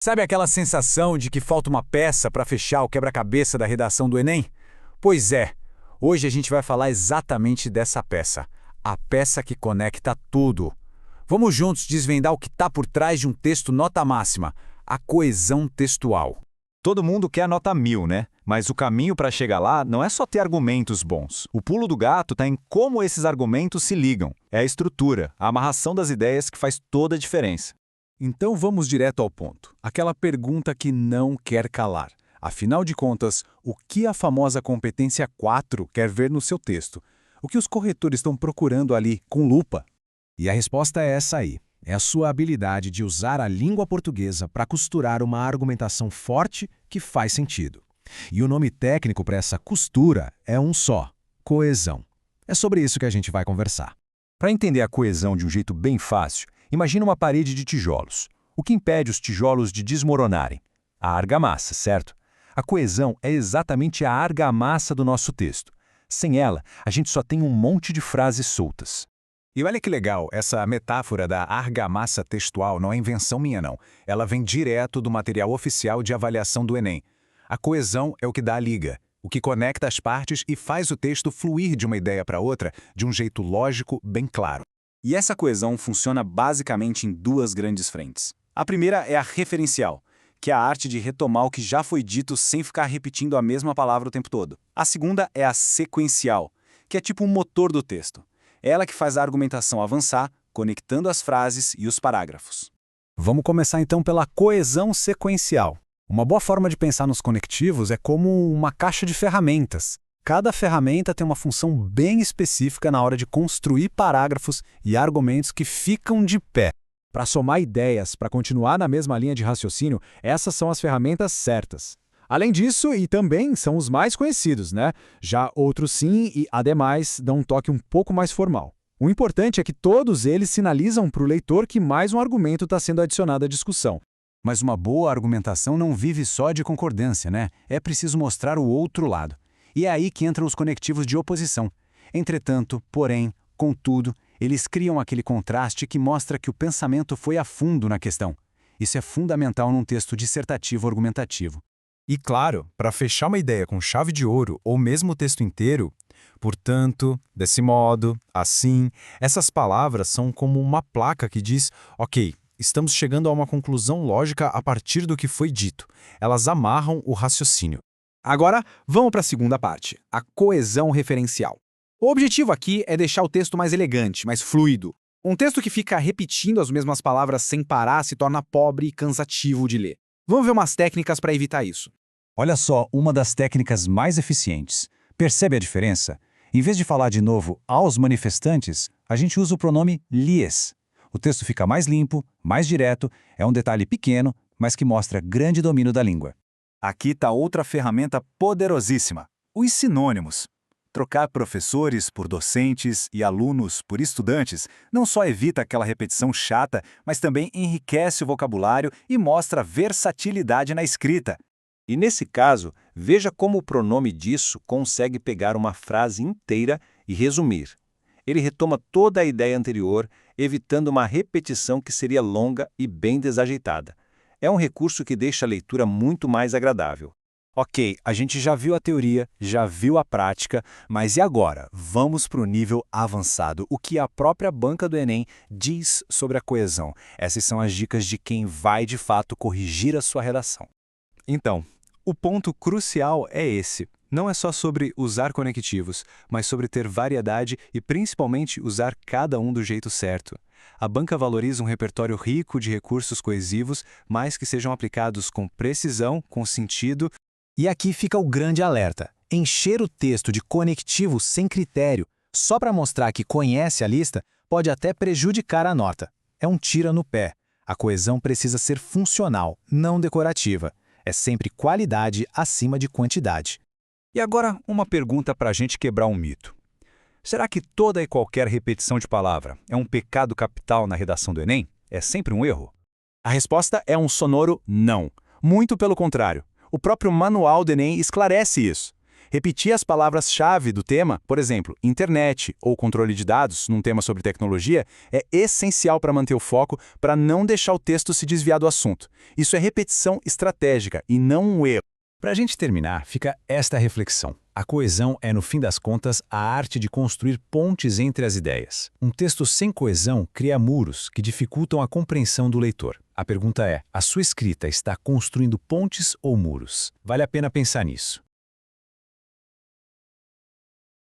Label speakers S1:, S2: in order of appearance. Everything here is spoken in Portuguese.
S1: Sabe aquela sensação de que falta uma peça para fechar o quebra-cabeça da redação do Enem? Pois é, hoje a gente vai falar exatamente dessa peça, a peça que conecta tudo. Vamos juntos desvendar o que está por trás de um texto nota máxima, a coesão textual.
S2: Todo mundo quer nota 1000, né? Mas o caminho para chegar lá não é só ter argumentos bons. O pulo do gato está em como esses argumentos se ligam. É a estrutura, a amarração das ideias que faz toda a diferença.
S1: Então vamos direto ao ponto. Aquela pergunta que não quer calar. Afinal de contas, o que a famosa competência 4 quer ver no seu texto? O que os corretores estão procurando ali, com lupa?
S3: E a resposta é essa aí. É a sua habilidade de usar a língua portuguesa para costurar uma argumentação forte que faz sentido. E o nome técnico para essa costura é um só: coesão. É sobre isso que a gente vai conversar.
S2: Para entender a coesão de um jeito bem fácil, imagina uma parede de tijolos. O que impede os tijolos de desmoronarem? A argamassa, certo? A coesão é exatamente a argamassa do nosso texto. Sem ela, a gente só tem um monte de frases soltas.
S1: E olha que legal, essa metáfora da argamassa textual não é invenção minha não. Ela vem direto do material oficial de avaliação do Enem. A coesão é o que dá a liga, o que conecta as partes e faz o texto fluir de uma ideia para outra de um jeito lógico, bem claro.
S4: E essa coesão funciona basicamente em duas grandes frentes. A primeira é a referencial, que é a arte de retomar o que já foi dito sem ficar repetindo a mesma palavra o tempo todo. A segunda é a sequencial, que é tipo um motor do texto. É ela que faz a argumentação avançar, conectando as frases e os parágrafos.
S1: Vamos começar então pela coesão sequencial. Uma boa forma de pensar nos conectivos é como uma caixa de ferramentas. Cada ferramenta tem uma função bem específica na hora de construir parágrafos e argumentos que ficam de pé. Para somar ideias, para continuar na mesma linha de raciocínio, essas são as ferramentas certas. Além disso, e também são os mais conhecidos, né? Já outros sim e, ademais, dão um toque um pouco mais formal. O importante é que todos eles sinalizam para o leitor que mais um argumento está sendo adicionado à discussão. Mas uma boa argumentação não vive só de concordância, né? É preciso mostrar o outro lado. E é aí que entram os conectivos de oposição. Entretanto, porém, contudo, eles criam aquele contraste que mostra que o pensamento foi a fundo na questão. Isso é fundamental num texto dissertativo argumentativo.
S3: E claro, para fechar uma ideia com chave de ouro ou mesmo o texto inteiro, portanto, desse modo, assim, essas palavras são como uma placa que diz: ok, estamos chegando a uma conclusão lógica a partir do que foi dito. Elas amarram o raciocínio.
S5: Agora, vamos para a segunda parte, a coesão referencial. O objetivo aqui é deixar o texto mais elegante, mais fluido. Um texto que fica repetindo as mesmas palavras sem parar se torna pobre e cansativo de ler. Vamos ver umas técnicas para evitar isso.
S2: Olha só uma das técnicas mais eficientes. Percebe a diferença? Em vez de falar de novo aos manifestantes, a gente usa o pronome lhes. O texto fica mais limpo, mais direto, é um detalhe pequeno, mas que mostra grande domínio da língua.
S4: Aqui está outra ferramenta poderosíssima: os sinônimos. Trocar professores por docentes e alunos por estudantes não só evita aquela repetição chata, mas também enriquece o vocabulário e mostra versatilidade na escrita.
S2: E nesse caso, veja como o pronome disso consegue pegar uma frase inteira e resumir. Ele retoma toda a ideia anterior, evitando uma repetição que seria longa e bem desajeitada. É um recurso que deixa a leitura muito mais agradável. Ok, a gente já viu a teoria, já viu a prática, mas e agora? Vamos para o nível avançado. O que a própria banca do Enem diz sobre a coesão? Essas são as dicas de quem vai, de fato, corrigir a sua redação.
S3: Então, o ponto crucial é esse. Não é só sobre usar conectivos, mas sobre ter variedade e principalmente usar cada um do jeito certo. A banca valoriza um repertório rico de recursos coesivos, mas que sejam aplicados com precisão, com sentido.
S1: E aqui fica o grande alerta: encher o texto de conectivos sem critério, só para mostrar que conhece a lista, pode até prejudicar a nota. É um tira no pé. A coesão precisa ser funcional, não decorativa. É sempre qualidade acima de quantidade.
S2: E agora, uma pergunta para a gente quebrar um mito. Será que toda e qualquer repetição de palavra é um pecado capital na redação do Enem? É sempre um erro?
S5: A resposta é um sonoro não. Muito pelo contrário. O próprio manual do Enem esclarece isso.
S4: Repetir as palavras-chave do tema, por exemplo, internet ou controle de dados, num tema sobre tecnologia, é essencial para manter o foco, para não deixar o texto se desviar do assunto. Isso é repetição estratégica e não um erro.
S1: Para a gente terminar, fica esta reflexão. A coesão é, no fim das contas, a arte de construir pontes entre as ideias. Um texto sem coesão cria muros que dificultam a compreensão do leitor. A pergunta é: a sua escrita está construindo pontes ou muros? Vale a pena pensar nisso.